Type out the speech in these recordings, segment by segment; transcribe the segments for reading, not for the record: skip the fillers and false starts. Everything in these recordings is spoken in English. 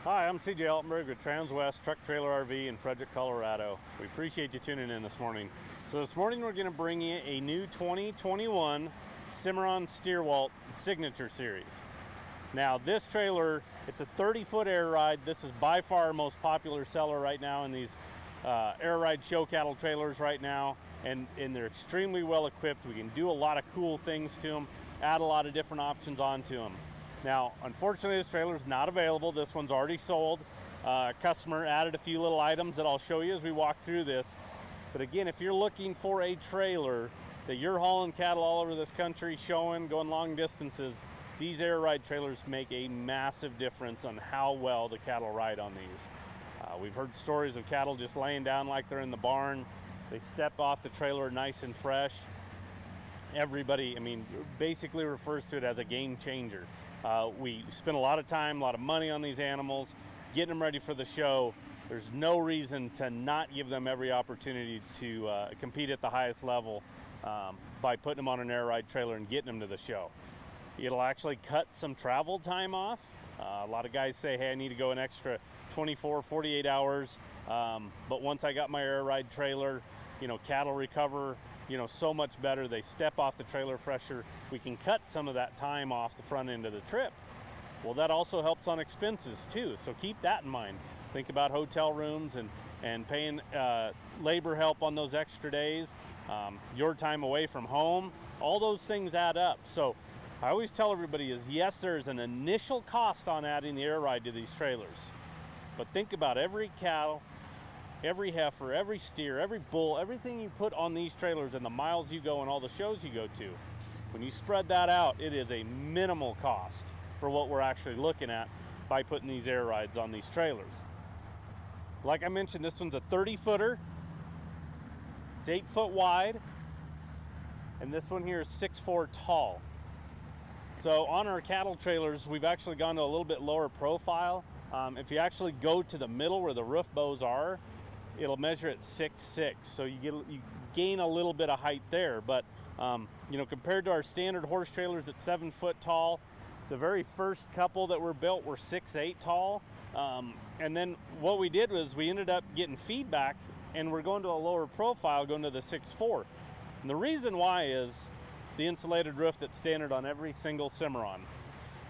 Hi, I'm CJ Altenberg with Transwest Truck Trailer RV in Frederick, Colorado. We appreciate you tuning in this morning. So this morning we're going to bring you a new 2021 Cimarron Stierwalt Signature Series. Now this trailer, it's a 30-foot air ride. This is by far our most popular seller right now in these air ride show cattle trailers right now, and they're extremely well equipped. We can do a lot of cool things to them, add a lot of different options onto them. Now, unfortunately, this trailer is not available. This one's already sold. Customer added a few little items that I'll show you as we walk through this. But again, if you're looking for a trailer that you're hauling cattle all over this country, showing, going long distances, these air ride trailers make a massive difference on how well the cattle ride on these. We've heard stories of cattle just laying down like they're in the barn. They step off the trailer nice and fresh. Everybody, basically refers to it as a game changer. We spend a lot of time, a lot of money on these animals, getting them ready for the show. There's no reason to not give them every opportunity to compete at the highest level by putting them on an air ride trailer and getting them to the show. It'll actually cut some travel time off. A lot of guys say, hey, I need to go an extra 24, 48 hours. But once I got my air ride trailer, cattle recover so much better. They step off the trailer fresher. We can cut some of that time off the front end of the trip. Well, that also helps on expenses too, so keep that in mind. Think about hotel rooms and paying labor help on those extra days, your time away from home. All those things add up. So I always tell everybody is, yes, there's an initial cost on adding the air ride to these trailers, but think about every cattle, every heifer, every steer, every bull, everything you put on these trailers and the miles you go and all the shows you go to. When you spread that out, it is a minimal cost for what we're actually looking at by putting these air rides on these trailers. Like I mentioned, this one's a 30-footer. It's 8 foot wide. And this one here is 6'4" tall. So on our cattle trailers, we've actually gone to a little bit lower profile. If you actually go to the middle where the roof bows are, it'll measure at 6'6", so you gain a little bit of height there. But compared to our standard horse trailers at 7 foot tall, the very first couple that were built were 6'8" tall. And then what we did was we ended up getting feedback, and we're going to a lower profile, going to the 6'4". And the reason why is the insulated roof that's standard on every single Cimarron.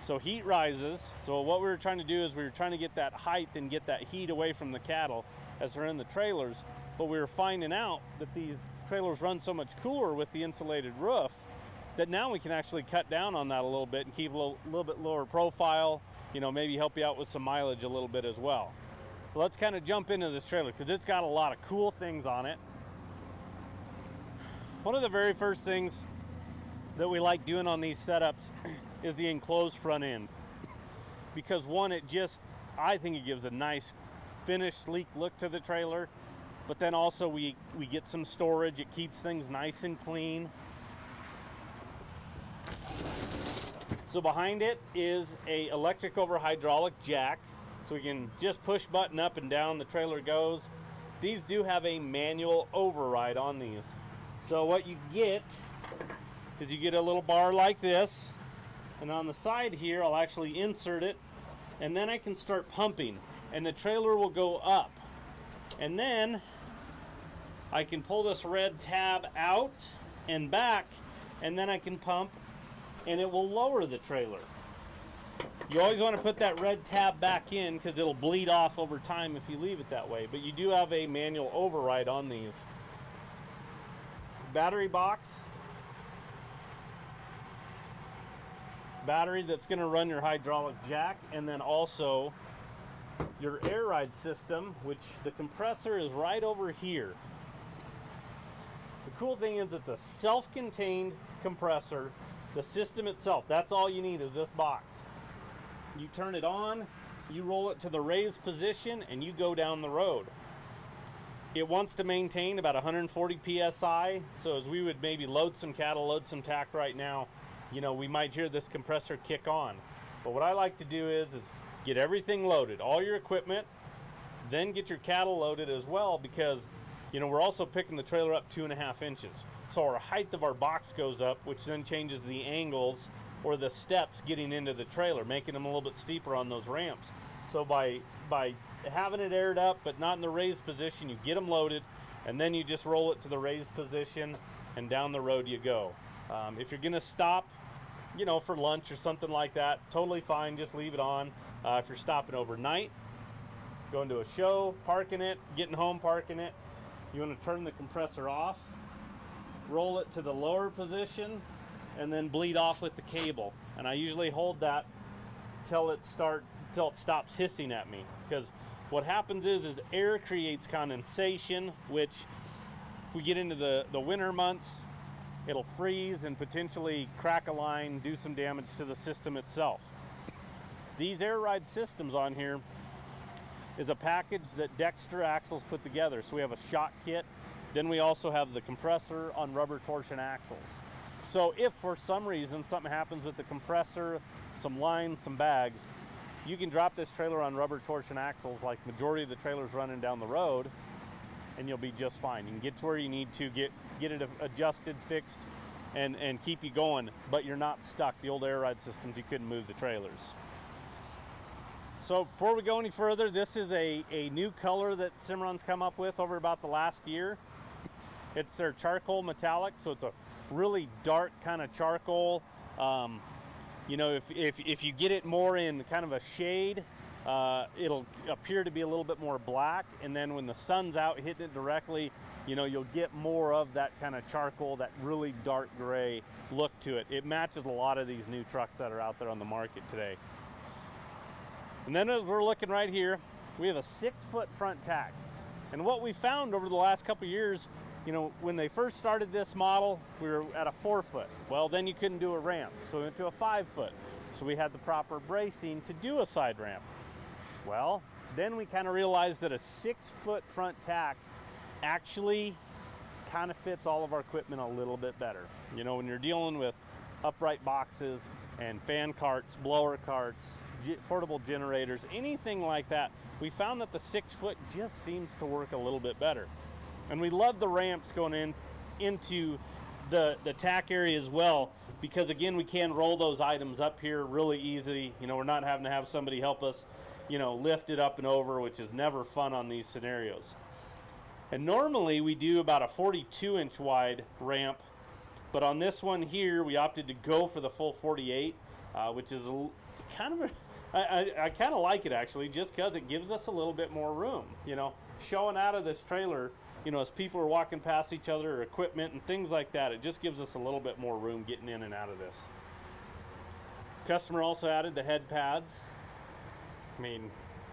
So heat rises. So what we were trying to do is we were trying to get that height and get that heat away from the cattle as they're in the trailers. But we were finding out that these trailers run so much cooler with the insulated roof that now we can actually cut down on that a little bit and keep a little bit lower profile, maybe help you out with some mileage a little bit as well. But let's kind of jump into this trailer because it's got a lot of cool things on it. One of the very first things that we like doing on these setups is the enclosed front end, because one, I think it gives a nice finished, sleek look to the trailer, but then also we get some storage. It keeps things nice and clean. So behind it is a electric over hydraulic jack, so we can just push button up and down, the trailer goes. These do have a manual override on these. So what you get is you get a little bar like this, and on the side here I'll actually insert it, and then I can start pumping, and the trailer will go up, and then I can pull this red tab out and back, and then I can pump, and it will lower the trailer. You always want to put that red tab back in because it'll bleed off over time if you leave it that way, but you do have a manual override on these. Battery box. Battery that's going to run your hydraulic jack, and then also your air ride system, which the compressor is right over here. The cool thing is it's a self-contained compressor. The system itself, that's all you need is this box. You turn it on, you roll it to the raised position, and you go down the road. It wants to maintain about 140 psi, so as we would maybe load some cattle, load some tack right now, we might hear this compressor kick on. But what I like to do is get everything loaded, all your equipment, then get your cattle loaded as well, because we're also picking the trailer up 2.5 inches. So our height of our box goes up, which then changes the angles or the steps getting into the trailer, making them a little bit steeper on those ramps. So by having it aired up but not in the raised position, you get them loaded, and then you just roll it to the raised position and down the road you go. If you're gonna stop, you know, for lunch or something like that, totally fine, just leave it on. If you're stopping overnight, going to a show, parking it, getting home, parking it, you want to turn the compressor off, roll it to the lower position, and then bleed off with the cable. And I usually hold that till it stops hissing at me, because what happens is air creates condensation, which if we get into the winter months, it'll freeze and potentially crack a line, do some damage to the system itself. These air ride systems on here is a package that Dexter Axles put together. So we have a shock kit, then we also have the compressor on rubber torsion axles. So if for some reason something happens with the compressor, some lines, some bags, you can drop this trailer on rubber torsion axles like majority of the trailers running down the road, and you'll be just fine. You can get to where you need to, get it adjusted, fixed, and keep you going, but you're not stuck. The old air ride systems, you couldn't move the trailers. So before we go any further, this is a new color that Cimarron's come up with over about the last year. It's their charcoal metallic, so it's a really dark kind of charcoal. You know, if you get it more in kind of a shade, it'll appear to be a little bit more black, and then when the sun's out hitting it directly, you know, you'll get more of that kind of charcoal, that really dark gray look to it. It matches a lot of these new trucks that are out there on the market today. And then as we're looking right here, we have a 6-foot front tack. And what we found over the last couple of years, you know, when they first started this model, we were at a 4-foot. Well, then you couldn't do a ramp, so we went to a 5-foot. So we had the proper bracing to do a side ramp. Well, then we kind of realized that a 6-foot front tack actually kind of fits all of our equipment a little bit better. You know, when you're dealing with upright boxes and fan carts, blower carts, portable generators, anything like that, we found that the 6-foot just seems to work a little bit better. And we love the ramps going into the tack area as well, because again, we can roll those items up here really easy. You know, we're not having to have somebody help us, you know, lift it up and over, which is never fun on these scenarios. And normally we do about a 42-inch wide ramp, but on this one here, we opted to go for the full 48, which is kind of I kind of like it actually, just because it gives us a little bit more room. You know, showing out of this trailer, you know, as people are walking past each other, or equipment and things like that, it just gives us a little bit more room getting in and out of this. Customer also added the head pads. I mean,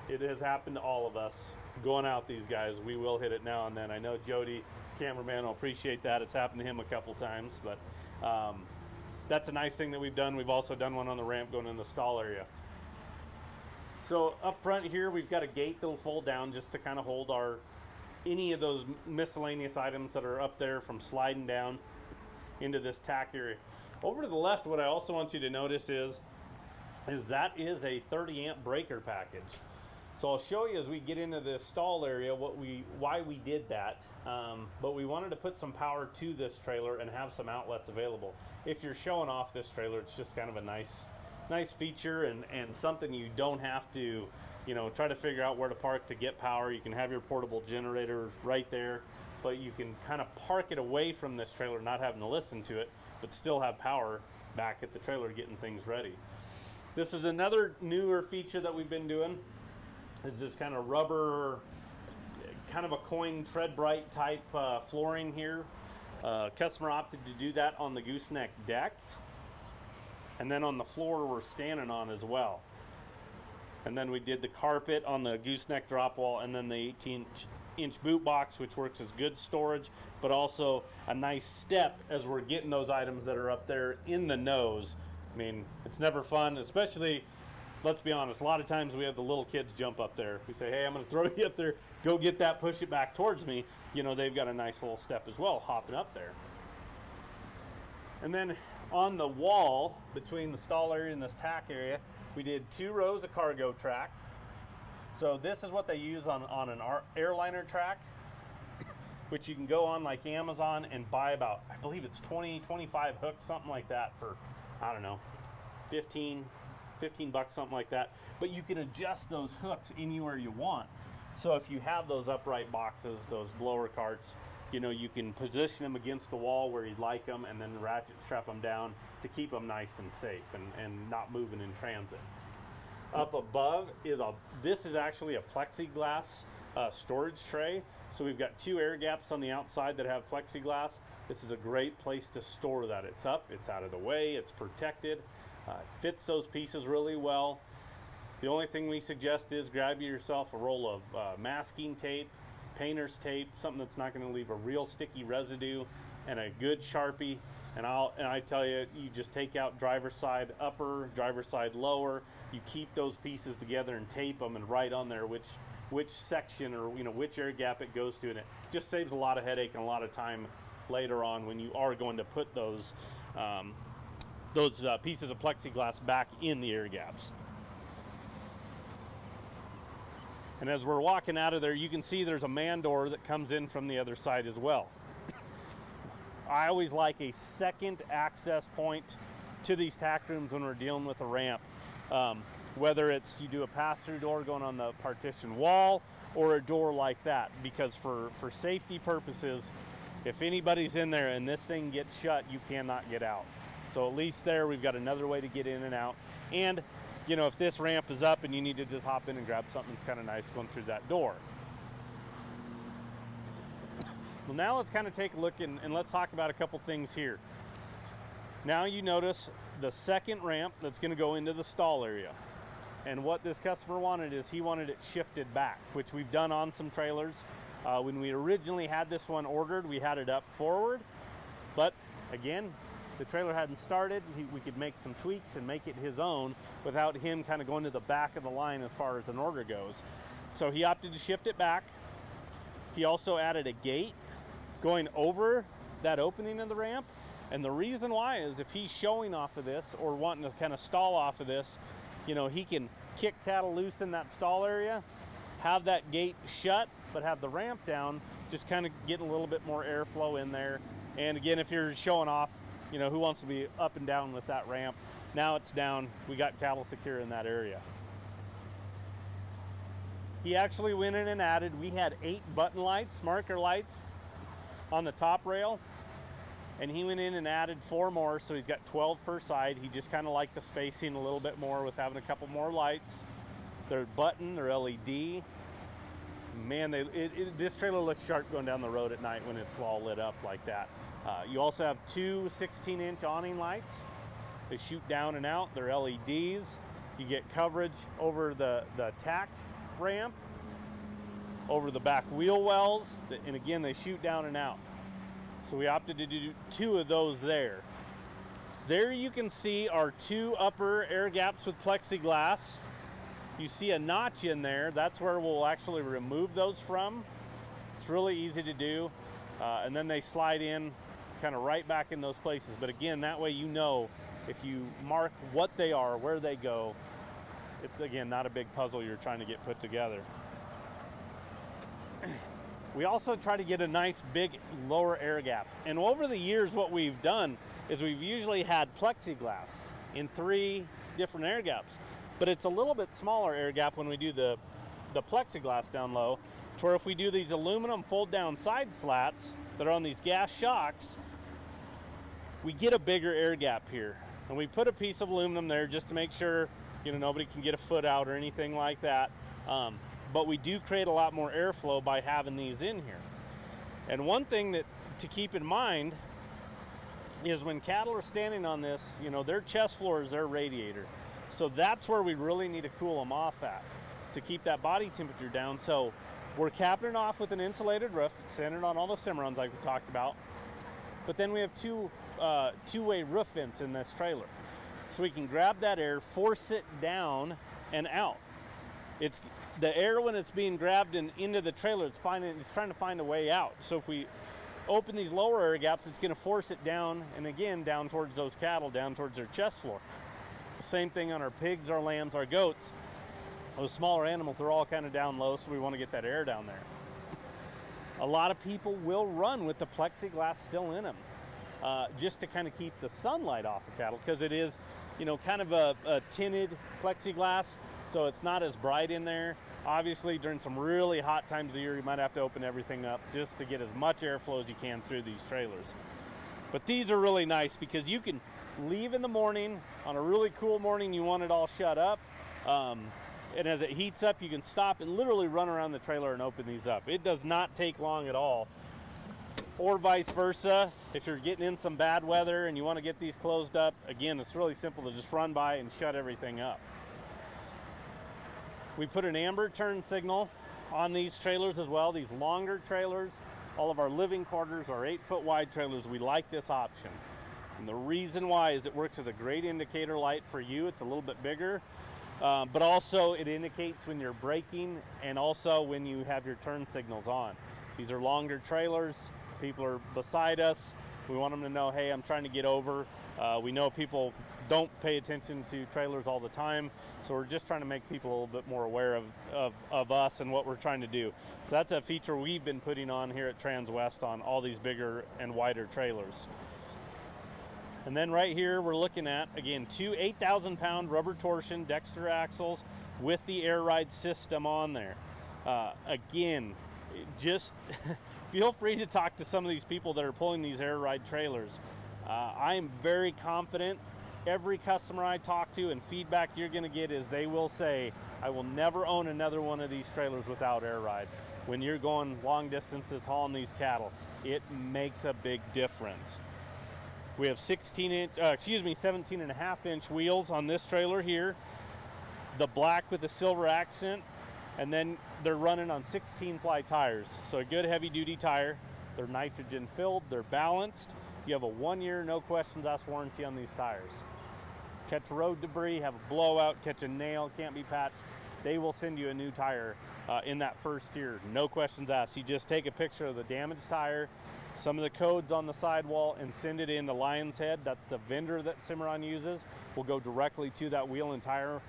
it has happened to all of us going out these guys. We will hit it now and then. I know Jody, cameraman, will appreciate that. It's happened to him a couple times, but that's a nice thing that we've done. We've also done one on the ramp going in the stall area. So up front here, we've got a gate that'll fold down just to kind of hold any of those miscellaneous items that are up there from sliding down into this tack area. Over to the left, what I also want you to notice is that is a 30 amp breaker package. So I'll show you as we get into this stall area why we did that. But we wanted to put some power to this trailer and have some outlets available. If you're showing off this trailer, it's just kind of a nice feature and something you don't have to, you know, try to figure out where to park to get power. You can have your portable generator right there, but you can kind of park it away from this trailer, not having to listen to it, but still have power back at the trailer getting things ready. This is another newer feature that we've been doing, is this kind of rubber, kind of a coin tread bright type flooring here. Customer opted to do that on the gooseneck deck, and then on the floor we're standing on as well. And then we did the carpet on the gooseneck drop wall, and then the 18-inch boot box, which works as good storage, but also a nice step as we're getting those items that are up there in the nose. I mean, it's never fun, especially, let's be honest, a lot of times we have the little kids jump up there. We say, hey, I'm going to throw you up there, go get that, push it back towards me. You know, they've got a nice little step as well, hopping up there. And then on the wall between the stall area and this tack area, we did 2 rows of cargo track. So this is what they use on an airliner track, which you can go on like Amazon and buy about, I believe it's 20, 25 hooks, something like that for, I don't know, 15, 15 bucks, something like that. But you can adjust those hooks anywhere you want. So if you have those upright boxes, those blower carts, you know, you can position them against the wall where you'd like them, and then ratchet strap them down to keep them nice and safe and not moving in transit. Up above is this is actually a plexiglass storage tray. So we've got 2 air gaps on the outside that have plexiglass. This is a great place to store that. It's up, it's out of the way, it's protected. It fits those pieces really well. The only thing we suggest is grab yourself a roll of masking tape, painter's tape, something that's not going to leave a real sticky residue, and a good Sharpie. And I tell you, you just take out driver's side upper, driver's side lower. You keep those pieces together and tape them and write on there which section or, you know, which air gap it goes to, and it just saves a lot of headache and a lot of time later on when you are going to put those pieces of plexiglass back in the air gaps. And as we're walking out of there, you can see there's a man door that comes in from the other side as well. I always like a second access point to these tack rooms when we're dealing with a ramp. Whether it's you do a pass-through door going on the partition wall or a door like that, because for safety purposes, if anybody's in there and this thing gets shut, you cannot get out. So at least there we've got another way to get in and out. And you know, if this ramp is up and you need to just hop in and grab something, it's kind of nice going through that door. Well, now let's kind of take a look and let's talk about a couple things here. Now you notice the second ramp that's going to go into the stall area. And what this customer wanted is he wanted it shifted back, which we've done on some trailers. When we originally had this one ordered, we had it up forward. But again, the trailer hadn't started. We could make some tweaks and make it his own without him kind of going to the back of the line as far as an order goes. So he opted to shift it back. He also added a gate going over that opening of the ramp. And the reason why is if he's showing off of this or wanting to kind of stall off of this, you know, he can kick cattle loose in that stall area, have that gate shut, but have the ramp down, just kind of getting a little bit more airflow in there. And again, if you're showing off, you know, who wants to be up and down with that ramp? Now it's down, we got cattle secure in that area. He actually went in and added, we had 8 button lights, marker lights on the top rail. And he went in and added 4 more, so he's got 12 per side. He just kind of liked the spacing a little bit more with having a couple more lights. They're button, they're LED. Man, this trailer looks sharp going down the road at night when it's all lit up like that. You also have 2 16-inch awning lights. They shoot down and out. They're LEDs. You get coverage over the tack ramp, over the back wheel wells, and again, they shoot down and out. So we opted to do 2 of those there. There you can see our 2 upper air gaps with plexiglass. You see a notch in there. That's where we'll actually remove those from. It's really easy to do. And then they slide in kind of right back in those places. But again, that way you know if you mark what they are, where they go, it's again not a big puzzle you're trying to get put together. We also try to get a nice big lower air gap. And over the years what we've done is we've usually had plexiglass in 3 different air gaps. But it's a little bit smaller air gap when we do the plexiglass down low, to where if we do these aluminum fold down side slats that are on these gas shocks, we get a bigger air gap here. And we put a piece of aluminum there just to make sure, you know, nobody can get a foot out or anything like that. But we do create a lot more airflow by having these in here. And one thing that to keep in mind is when cattle are standing on this, you know, their chest floor is their radiator. So that's where we really need to cool them off at to keep that body temperature down. So we're capping it off with an insulated roof that's centered on all the Cimarrons like we talked about. But then we have two-way roof vents in this trailer. So we can grab that air, force it down and out. It's the air when it's being grabbed into the trailer, it's trying to find a way out. So if we open these lower air gaps, it's going to force it down, and again, down towards those cattle, down towards their chest floor. Same thing on our pigs, our lambs, our goats. Those smaller animals are all kind of down low, so we want to get that air down there. A lot of people will run with the plexiglass still in them. just to kind of keep the sunlight off of cattle, because it is, you know, kind of a tinted plexiglass, so it's not as bright in there. Obviously, during some really hot times of the year, you might have to open everything up just to get as much airflow as you can through these trailers. But these are really nice because you can leave in the morning on a really cool morning, you want it all shut up. And as it heats up, you can stop and literally run around the trailer and open these up. It does not take long at all. Or vice versa, if you're getting in some bad weather and you want to get these closed up, again, it's really simple to just run by and shut everything up. We put an amber turn signal on these trailers as well. These longer trailers, all of our living quarters, our 8-foot wide trailers, we like this option. And the reason why is it works as a great indicator light for you. It's a little bit bigger, but also it indicates when you're braking and also when you have your turn signals on. These are longer trailers. People are beside us. We want them to know, hey, I'm trying to get over. We know people don't pay attention to trailers all the time, so we're just trying to make people a little bit more aware of us and what we're trying to do. So that's a feature we've been putting on here at Transwest on all these bigger and wider trailers. And then right here we're looking at, again, two 8,000-pound rubber torsion Dexter axles with the air ride system on there. Again, just feel free to talk to some of these people that are pulling these air ride trailers. I am very confident every customer I talk to and feedback you're going to get is they will say, I will never own another one of these trailers without air ride. When you're going long distances hauling these cattle, it makes a big difference. We have 17.5-inch wheels on this trailer here. The black with the silver accent, and then they're running on 16-ply tires. So a good heavy-duty tire. They're nitrogen filled, they're balanced. You have a 1-year, no questions asked warranty on these tires. Catch road debris, have a blowout, catch a nail, can't be patched, they will send you a new tire in that first year. No questions asked. You just take a picture of the damaged tire, some of the codes on the sidewall, and send it in to Lion's Head. That's the vendor that Cimarron uses. We'll go directly to that wheel and tire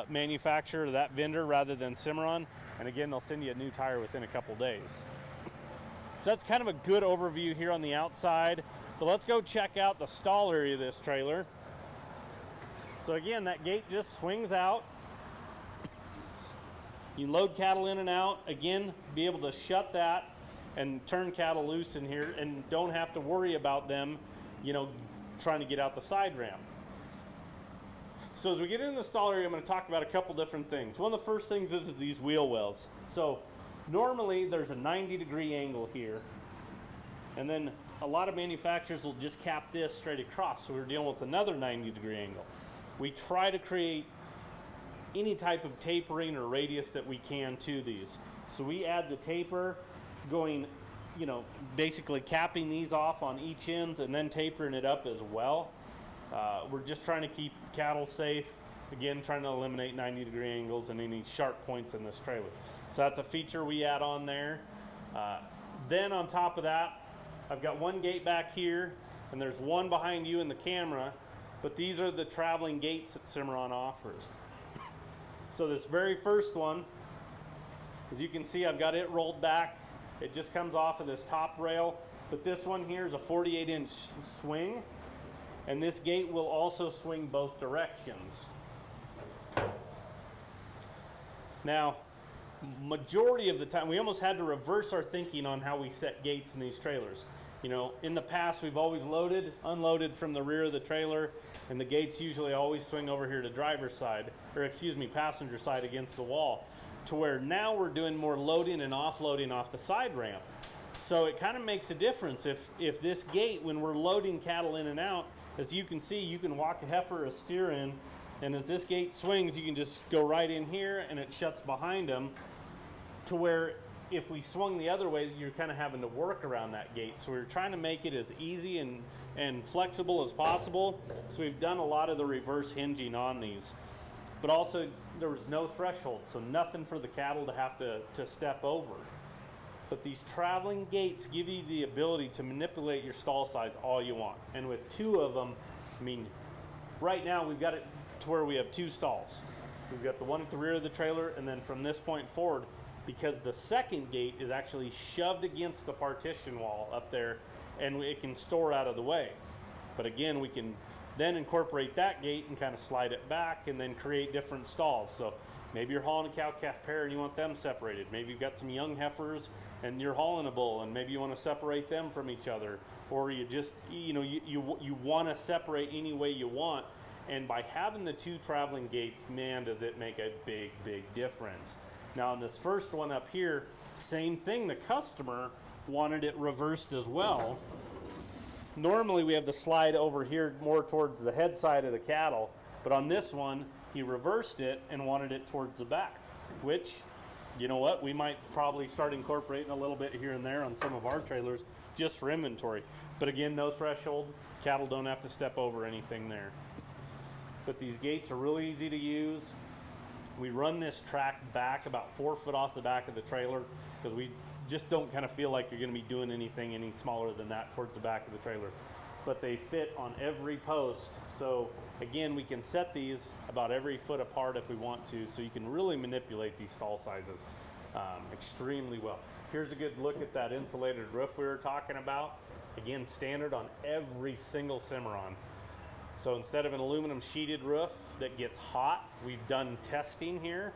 manufacturer, that vendor, rather than Cimarron. And again, they'll send you a new tire within a couple days. So that's kind of a good overview here on the outside. But let's go check out the stall area of this trailer. So again, that gate just swings out. You load cattle in and out. Again, be able to shut that and turn cattle loose in here and don't have to worry about them, you know, trying to get out the side ramp. So as we get into the stall area, I'm going to talk about a couple different things. One of the first things is these wheel wells. So normally there's a 90-degree angle here, and then a lot of manufacturers will just cap this straight across, so we're dealing with another 90-degree angle. We try to create any type of tapering or radius that we can to these. So we add the taper, going, you know, basically capping these off on each ends and then tapering it up as well. We're just trying to keep cattle safe. Again, trying to eliminate 90-degree angles and any sharp points in this trailer. So that's a feature we add on there. Then on top of that, I've got one gate back here, and there's one behind you in the camera, but these are the traveling gates that Cimarron offers. So this very first one, as you can see, I've got it rolled back. It just comes off of this top rail, but this one here is a 48-inch swing, and this gate will also swing both directions. Now, majority of the time, we almost had to reverse our thinking on how we set gates in these trailers. You know, in the past, we've always loaded, unloaded from the rear of the trailer, and the gates usually always swing over here to driver's side, or excuse me, passenger side against the wall, to where now we're doing more loading and offloading off the side ramp. So it kind of makes a difference if this gate, when we're loading cattle in and out, as you can see, you can walk a heifer or a steer in, and as this gate swings, you can just go right in here and it shuts behind them, to where if we swung the other way, you're kind of having to work around that gate. So we're trying to make it as easy and flexible as possible. So we've done a lot of the reverse hinging on these. But also, there was no threshold, so nothing for the cattle to have to step over. But these traveling gates give you the ability to manipulate your stall size all you want. And with two of them, I mean, right now we've got it to where we have two stalls. We've got the one at the rear of the trailer, and then from this point forward, because the second gate is actually shoved against the partition wall up there, and it can store out of the way. But again, we can then incorporate that gate and kind of slide it back and then create different stalls. So maybe you're hauling a cow-calf pair and you want them separated. Maybe you've got some young heifers and you're hauling a bull and maybe you want to separate them from each other, or you just, you want to separate any way you want. And by having the two traveling gates, man, does it make a big, big difference. Now on this first one up here, same thing, the customer wanted it reversed as well. Normally we have the slide over here more towards the head side of the cattle, but on this one, he reversed it and wanted it towards the back, which, you know what, we might probably start incorporating a little bit here and there on some of our trailers just for inventory. But again, no threshold, cattle don't have to step over anything there. But these gates are really easy to use. We run this track back about 4 foot off the back of the trailer because we just don't kind of feel like you're going to be doing anything any smaller than that towards the back of the trailer. But they fit on every post. So again, we can set these about every foot apart if we want to, so you can really manipulate these stall sizes extremely well. Here's a good look at that insulated roof we were talking about. Again, standard on every single Cimarron. So instead of an aluminum sheeted roof that gets hot, we've done testing here.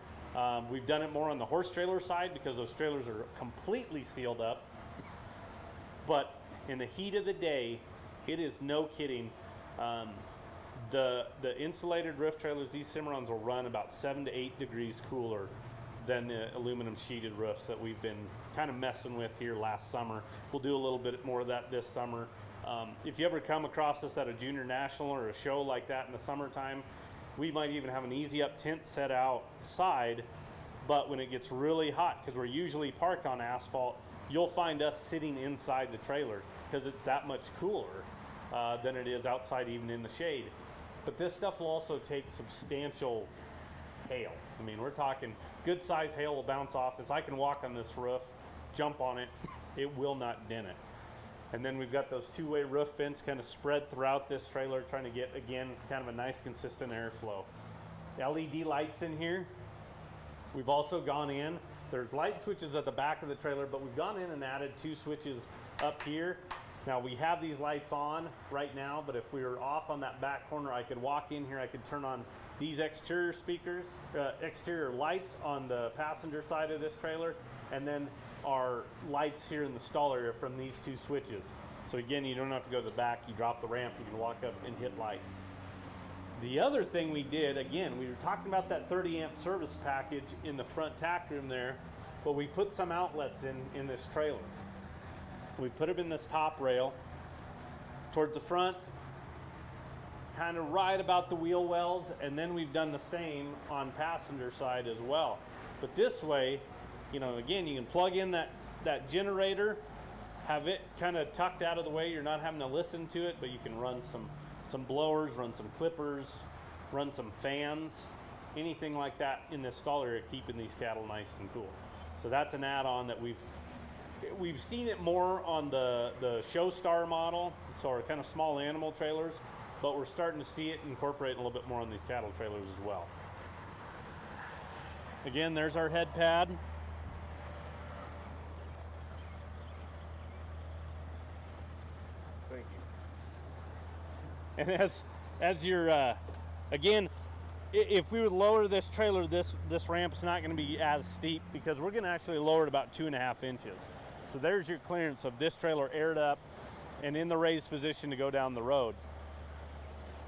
We've done it more on the horse trailer side because those trailers are completely sealed up. But in the heat of the day, it is no kidding. The insulated roof trailers, these Cimarrons will run about 7 to 8 degrees cooler than the aluminum sheeted roofs that we've been kind of messing with here last summer. We'll do a little bit more of that this summer. If you ever come across us at a junior national or a show like that in the summertime, we might even have an easy up tent set outside, but when it gets really hot, because we're usually parked on asphalt, you'll find us sitting inside the trailer because it's that much cooler than it is outside even in the shade. But this stuff will also take substantial hail. I mean, we're talking good size hail will bounce off this. I can walk on this roof, jump on it, it will not dent it. And then we've got those two-way roof vents kind of spread throughout this trailer, trying to get, again, kind of a nice consistent airflow. LED lights in here. We've also gone in, there's light switches at the back of the trailer, but we've gone in and added 2 switches up here. Now we have these lights on right now, but if we were off on that back corner, I could walk in here, I could turn on these exterior speakers, exterior lights on the passenger side of this trailer, and then our lights here in the stall area from these 2 switches. So again, you don't have to go to the back, you drop the ramp, you can walk up and hit lights. The other thing we did, again, we were talking about that 30 amp service package in the front tack room there, but we put some outlets in this trailer. We put them in this top rail towards the front, kind of right about the wheel wells, and then we've done the same on passenger side as well. But this way, you know, again, you can plug in that generator, have it kind of tucked out of the way, you're not having to listen to it, but you can run some blowers, run some clippers, run some fans, anything like that in this stall area, keeping these cattle nice and cool. So that's an add-on that we've seen it more on the Showstar model, so our kind of small animal trailers, but we're starting to see it incorporate a little bit more on these cattle trailers as well. Again, there's our head pad. Thank you. And as you're, again, if we would lower this trailer, this ramp is not going to be as steep because we're going to actually lower it about 2.5 inches. So there's your clearance of this trailer aired up and in the raised position to go down the road.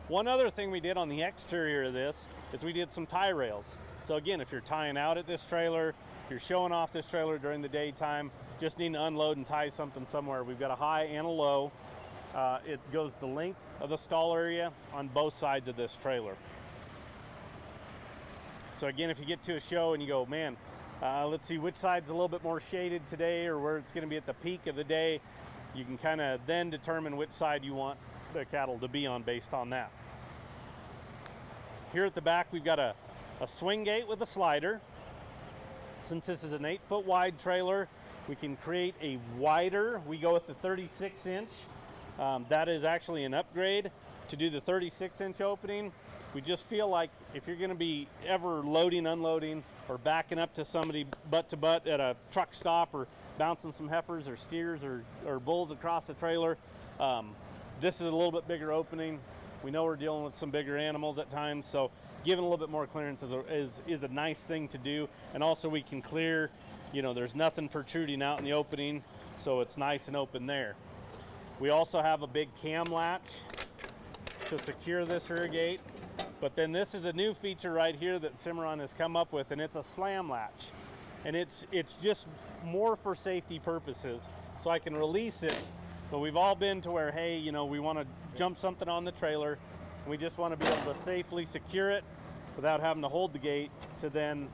One other thing we did on the exterior of this is we did some tie rails. So again, if you're tying out at this trailer, you're showing off this trailer during the daytime, just need to unload and tie something somewhere. We've got a high and a low. It goes the length of the stall area on both sides of this trailer. So again, if you get to a show and you go, man, let's see which side's a little bit more shaded today or where it's going to be at the peak of the day, you can kind of then determine which side you want the cattle to be on based on that. Here at the back, we've got a swing gate with a slider. Since this is an 8-foot wide trailer, we can create a wider, we go with the 36 inch. That is actually an upgrade to do the 36 inch opening. We just feel like if you're going to be ever loading, unloading, or backing up to somebody butt to butt at a truck stop, or bouncing some heifers or steers or bulls across the trailer, this is a little bit bigger opening. We know we're dealing with some bigger animals at times, so giving a little bit more clearance is a nice thing to do. And also we can clear, you know, there's nothing protruding out in the opening, so it's nice and open there. We also have a big cam latch to secure this rear gate. But then this is a new feature right here that Cimarron has come up with, and it's a slam latch. And it's just more for safety purposes, so I can release it. But we've all been to where, hey, you know, we want to jump something on the trailer, and we just want to be able to safely secure it without having to hold the gate to then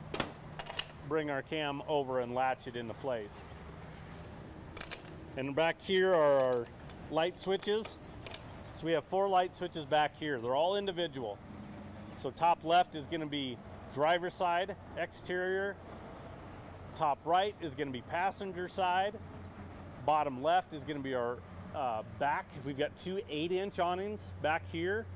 bring our cam over and latch it into place. And back here are our light switches. So we have 4 light switches back here. They're all individual. So top left is going to be driver side, exterior. Top right is going to be passenger side. Bottom left is going to be our back. We've got 2 8-inch awnings back here.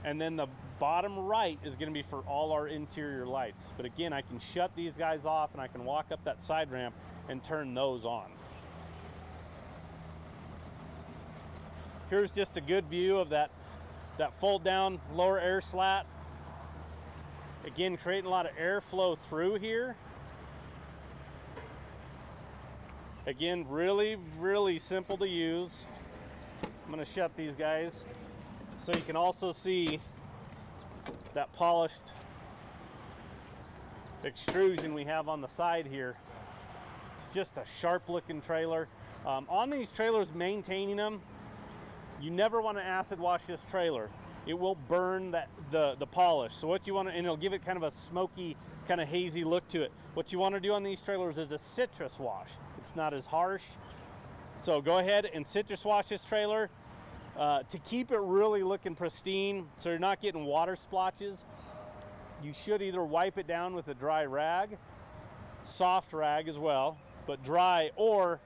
And then the bottom right is going to be for all our interior lights. But again, I can shut these guys off and I can walk up that side ramp and turn those on. Here's just a good view of that fold down lower air slat. Again, creating a lot of airflow through here. Again, really, really simple to use. I'm going to shut these guys so you can also see that polished extrusion we have on the side here. It's just a sharp looking trailer. On these trailers, maintaining them, you never want to acid wash this trailer. It will burn the polish. So what you want to, and it'll give it kind of a smoky, kind of hazy look to it. What you want to do on these trailers is a citrus wash. It's not as harsh. So go ahead and citrus wash this trailer to keep it really looking pristine, so you're not getting water splotches. You should either wipe it down with a dry rag, soft rag as well, but dry, or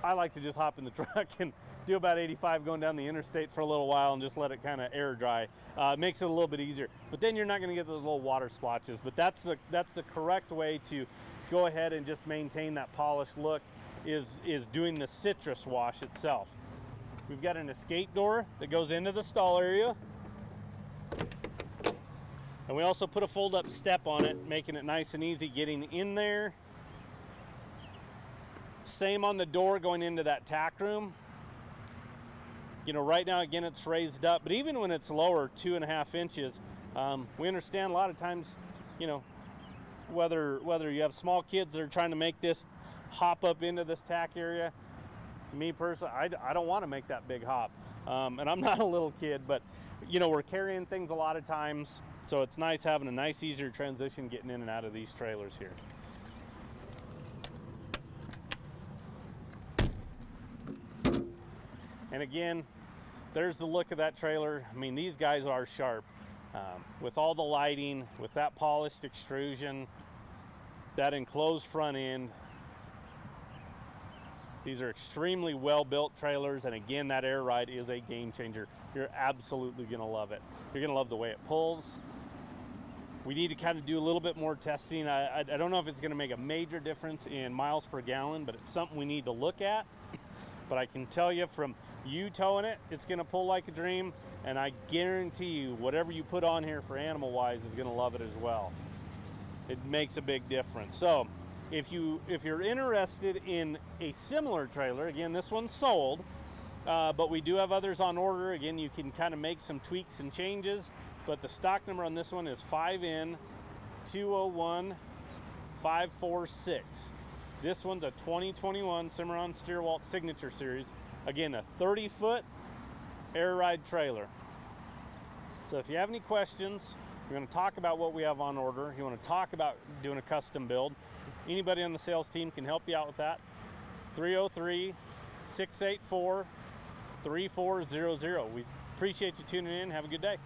I like to just hop in the truck and do about 85 going down the interstate for a little while and just let it kind of air dry. It makes it a little bit easier, but then you're not going to get those little water splotches. But that's the correct way to go ahead and just maintain that polished look, is doing the citrus wash itself. We've got an escape door that goes into the stall area, and we also put a fold-up step on it, making it nice and easy getting in there. Same on the door going into that tack room. You know, right now, again, it's raised up, but even when it's lower, 2.5 inches, we understand a lot of times, you know, whether you have small kids that are trying to make this hop up into this tack area. Me personally, I don't want to make that big hop, and I'm not a little kid, but you know, we're carrying things a lot of times, so it's nice having a nice, easier transition getting in and out of these trailers here. And again, there's the look of that trailer. I mean, these guys are sharp. With all the lighting, with that polished extrusion, that enclosed front end. These are extremely well-built trailers, and again, that air ride is a game changer. You're absolutely gonna love it. You're gonna love the way it pulls. We need to kind of do a little bit more testing. I don't know if it's gonna make a major difference in miles per gallon, but it's something we need to look at. But I can tell you from you towing it, it's gonna pull like a dream, and I guarantee you whatever you put on here for animal-wise is gonna love it as well. It makes a big difference. So if you're interested in a similar trailer, again, this one's sold, but we do have others on order. Again, you can kind of make some tweaks and changes, but the stock number on this one is 5N201546. This one's a 2021 Cimarron Stierwalt Signature Series. Again, a 30-foot air ride trailer. So if you have any questions, you want to talk about what we have on order, you want to talk about doing a custom build, anybody on the sales team can help you out with that. 303-684-3400. We appreciate you tuning in. Have a good day.